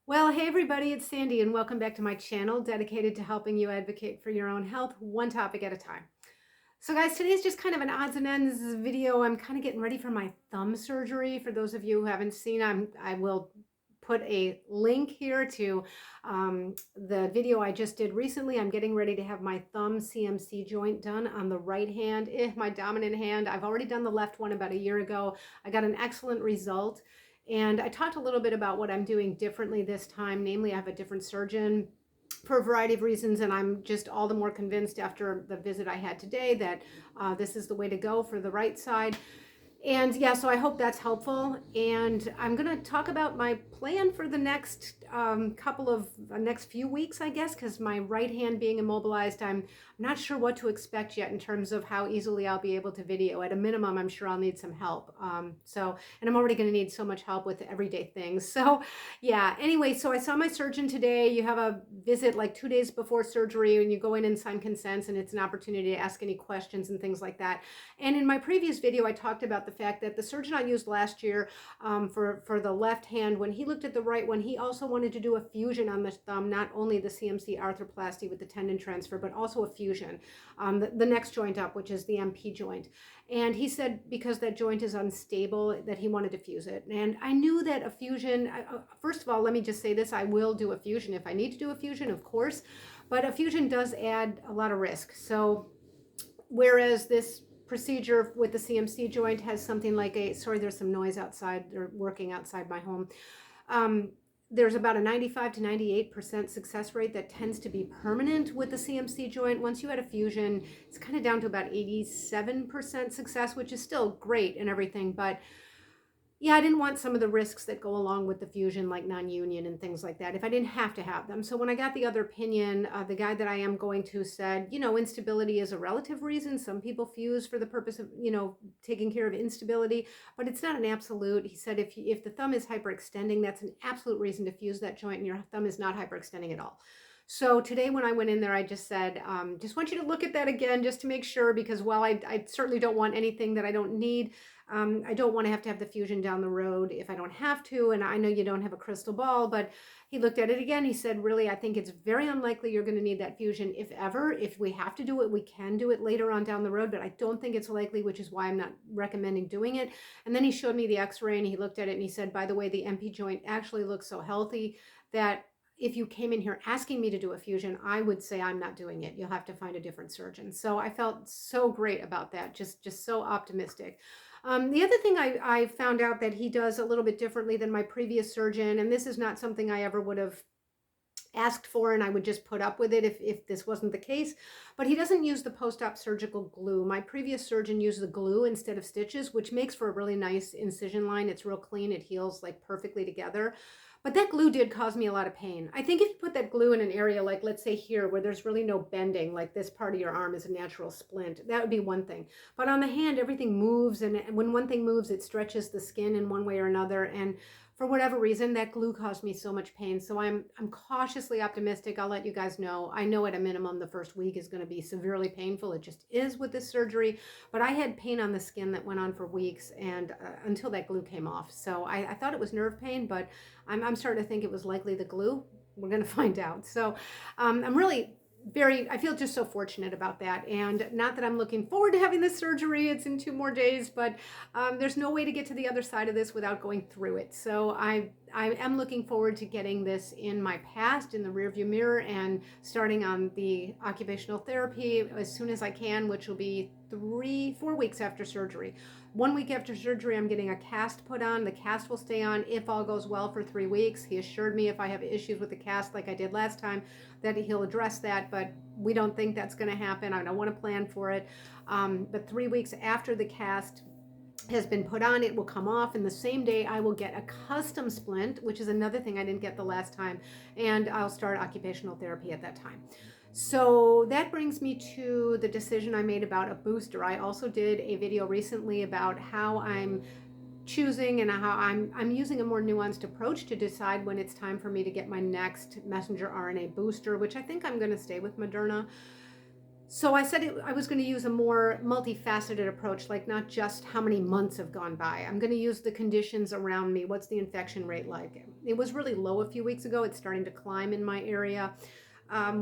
Well, hey everybody, it's Sandy, and welcome back to my channel dedicated to helping you advocate for your own health, one topic at a time. So, guys, today's just kind of an odds and ends video. I'm kind of getting ready for my thumb surgery. For those of you who haven't seen, I will put a link here to the video I just did recently. I'm getting ready to have my thumb CMC joint done on the right hand, my dominant hand. I've already done the left one about a year ago. I got an excellent result. And I talked a little bit about what I'm doing differently this time. Namely, I have a different surgeon for a variety of reasons, and I'm just all the more convinced after the visit I had today that this is the way to go for the right side. And yeah, so I hope that's helpful. And I'm going to talk about my plan for the next next few weeks, I guess, because my right hand being immobilized, I'm not sure what to expect yet in terms of how easily I'll be able to video. At a minimum, I'm sure I'll need some help. And I'm already going to need so much help with everyday things. So yeah, anyway, so I saw my surgeon today. You have a visit like 2 days before surgery, and you go in and sign consents, and it's an opportunity to ask any questions and things like that. And in my previous video, I talked about the fact that the surgeon I used last year for the left hand, when he looked at the right one, he also wanted to do a fusion on the thumb, not only the CMC arthroplasty with the tendon transfer, but also a fusion, the next joint up, which is the MP joint. And he said because that joint is unstable that he wanted to fuse it. And I knew that a fusion, first of all, let me just say this, I will do a fusion if I need to do a fusion, of course, but a fusion does add a lot of risk. So whereas this procedure with the CMC joint has something like sorry, there's some noise outside. They're working outside my home. There's about a 95 to 98% success rate that tends to be permanent with the CMC joint. Once you had a fusion, it's kind of down to about 87% success, which is still great and everything, but yeah, I didn't want some of the risks that go along with the fusion, like non-union and things like that, if I didn't have to have them. So when I got the other opinion, the guy that I am going to said, instability is a relative reason. Some people fuse for the purpose of, taking care of instability, but it's not an absolute. He said if the thumb is hyperextending, that's an absolute reason to fuse that joint, and your thumb is not hyperextending at all. So today when I went in there, I just said, just want you to look at that again, just to make sure, because while I certainly don't want anything that I don't need, I don't want to have the fusion down the road if I don't have to. And I know you don't have a crystal ball, but he looked at it again. He said, really, I think it's very unlikely you're going to need that fusion, if ever. If we have to do it, we can do it later on down the road, but I don't think it's likely, which is why I'm not recommending doing it. And then he showed me the x-ray and he looked at it and he said, by the way, the MP joint actually looks so healthy that if you came in here asking me to do a fusion, I would say I'm not doing it. You'll have to find a different surgeon. So I felt so great about that, just so optimistic. The other thing I found out that he does a little bit differently than my previous surgeon, and this is not something I ever would have asked for, and I would just put up with it if this wasn't the case, but he doesn't use the post-op surgical glue. My previous surgeon used the glue instead of stitches, which makes for a really nice incision line. It's real clean. It heals like perfectly together. But that glue did cause me a lot of pain. I think if you put that glue in an area like, let's say here, where there's really no bending, like this part of your arm is a natural splint, that would be one thing. But on the hand, everything moves, and when one thing moves, it stretches the skin in one way or another. And for whatever reason, that glue caused me so much pain. So I'm cautiously optimistic. I'll let you guys know. I know at a minimum the first week is going to be severely painful. It just is with this surgery. But I had pain on the skin that went on for weeks, and until that glue came off. So I thought it was nerve pain, but I'm starting to think it was likely the glue. We're going to find out. So I'm really I feel just so fortunate about that. And not that I'm looking forward to having this surgery. It's in 2 more days, but there's no way to get to the other side of this without going through it. So I am looking forward to getting this in my past, in the rearview mirror, and starting on the occupational therapy as soon as I can, which will be 4 weeks after surgery. 1 week after surgery, I'm getting a cast put on. The cast will stay on if all goes well for 3 weeks. He assured me if I have issues with the cast like I did last time, that he'll address that, but we don't think that's going to happen. I don't want to plan for it. But 3 weeks after the cast has been put on, it will come off, and the same day I will get a custom splint, which is another thing I didn't get the last time, and I'll start occupational therapy at that time. So that brings me to the decision I made about a booster. I also did a video recently about how I'm choosing and how I'm using a more nuanced approach to decide when it's time for me to get my next messenger RNA booster, which I think I'm going to stay with Moderna. So I said I was going to use a more multifaceted approach, like not just how many months have gone by. I'm going to use the conditions around me. What's the infection rate like? It was really low a few weeks ago. It's starting to climb in my area.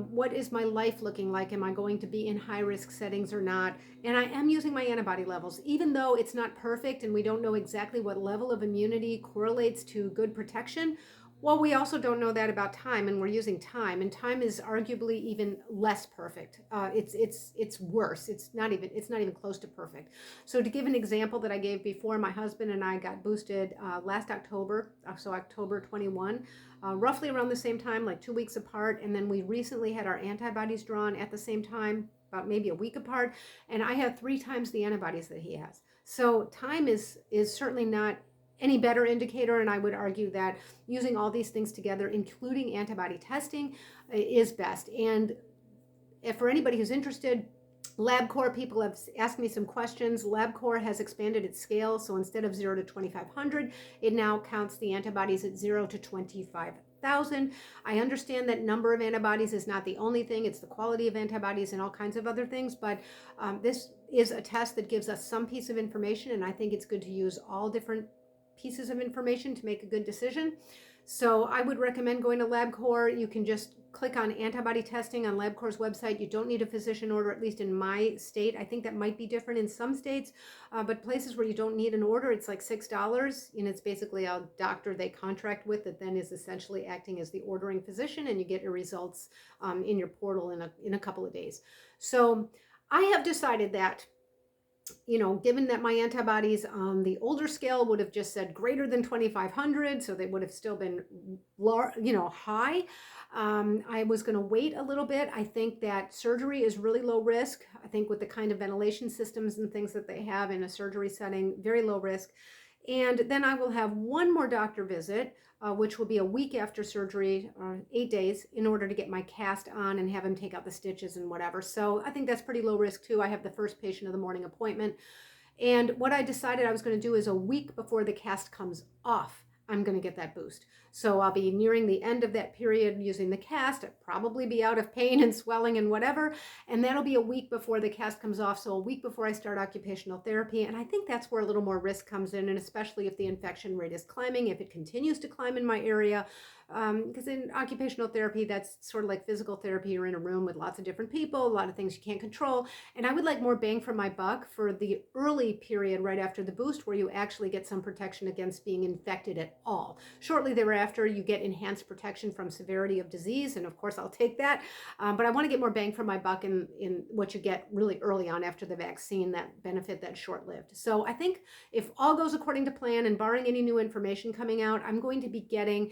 What is my life looking like? Am I going to be in high risk settings or not? And I am using my antibody levels, even though it's not perfect and we don't know exactly what level of immunity correlates to good protection. Well, we also don't know that about time, and we're using time, and time is arguably even less perfect. It's worse. It's not even close to perfect. So to give an example that I gave before, my husband and I got boosted last October, so October 21, roughly around the same time, like 2 weeks apart, and then we recently had our antibodies drawn at the same time, about maybe a week apart, and I have 3 times the antibodies that he has. So time is certainly not any better indicator, and I would argue that using all these things together, including antibody testing, is best. And if for anybody who's interested, LabCorp people have asked me some questions. LabCorp has expanded its scale, so instead of 0 to 2,500, it now counts the antibodies at 0 to 25,000. I understand that number of antibodies is not the only thing, it's the quality of antibodies and all kinds of other things, but this is a test that gives us some piece of information, and I think it's good to use all different pieces of information to make a good decision. So I would recommend going to LabCorp. You can just click on antibody testing on LabCorp's website. You don't need a physician order, at least in my state. I think that might be different in some states, but places where you don't need an order, it's like $6, and it's basically a doctor they contract with that then is essentially acting as the ordering physician, and you get your results in your portal in a couple of days. So I have decided that, given that my antibodies on the older scale would have just said greater than 2,500, so they would have still been, high. I was going to wait a little bit. I think that surgery is really low risk. I think with the kind of ventilation systems and things that they have in a surgery setting, very low risk. And then I will have one more doctor visit, which will be a week after surgery, 8 days, in order to get my cast on and have him take out the stitches and whatever. So I think that's pretty low risk too. I have the first patient of the morning appointment. And what I decided I was going to do is a week before the cast comes off, I'm going to get that boost. So I'll be nearing the end of that period using the cast. I'll probably be out of pain and swelling and whatever. And that'll be a week before the cast comes off. So a week before I start occupational therapy. And I think that's where a little more risk comes in. And especially if the infection rate is climbing, if it continues to climb in my area, because in occupational therapy, that's sort of like physical therapy. You're in a room with lots of different people, a lot of things you can't control. And I would like more bang for my buck for the early period right after the boost, where you actually get some protection against being infected at all. Shortly thereafter, you get enhanced protection from severity of disease. And of course, I'll take that. But I want to get more bang for my buck in what you get really early on after the vaccine, that benefit that's short-lived. So I think if all goes according to plan and barring any new information coming out, I'm going to be getting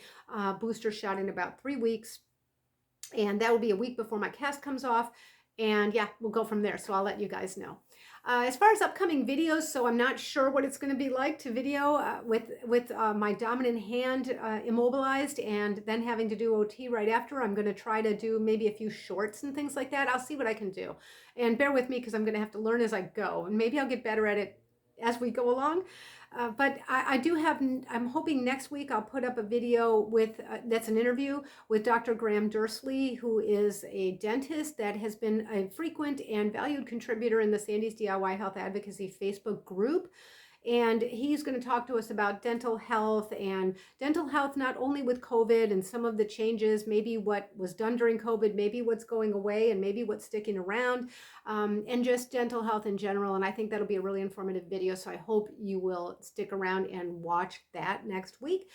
booster shot in about 3 weeks, and that will be a week before my cast comes off, and yeah, we'll go from there. So I'll let you guys know. As far as upcoming videos, so I'm not sure what it's going to be like to video with my dominant hand immobilized and then having to do OT right after. I'm going to try to do maybe a few shorts and things like that. I'll see what I can do, and bear with me because I'm going to have to learn as I go, and maybe I'll get better at it as we go along. But I do have, I'm hoping next week I'll put up a video with, that's an interview with Dr. Graham Dursley, who is a dentist that has been a frequent and valued contributor in the Sandy's DIY Health Advocacy Facebook group. And he's going to talk to us about dental health, and dental health not only with COVID and some of the changes, maybe what was done during COVID, maybe what's going away, and maybe what's sticking around, and just dental health in general. And I think that'll be a really informative video. So I hope you will stick around and watch that next week.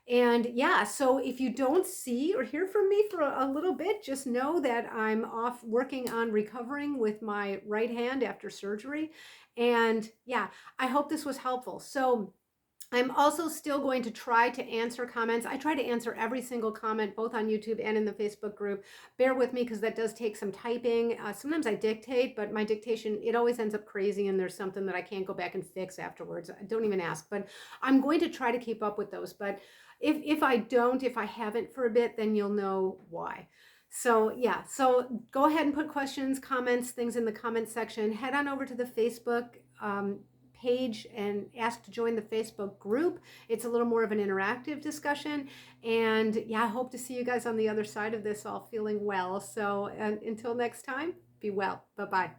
And yeah, so if you don't see or hear from me for a little bit, just know that I'm off working on recovering with my right hand after surgery. And yeah, I hope this was helpful. So I'm also still going to try to answer comments. I try to answer every single comment, both on YouTube and in the Facebook group. Bear with me because that does take some typing. Sometimes I dictate, but my dictation, it always ends up crazy, and there's something that I can't go back and fix afterwards. Don't even ask, but I'm going to try to keep up with those. But if I haven't for a bit, then you'll know why. So yeah, so go ahead and put questions, comments, things in the comment section. Head on over to the Facebook page and ask to join the Facebook group. It's a little more of an interactive discussion. And yeah, I hope to see you guys on the other side of this all feeling well. So until next time, Be well. Bye-bye.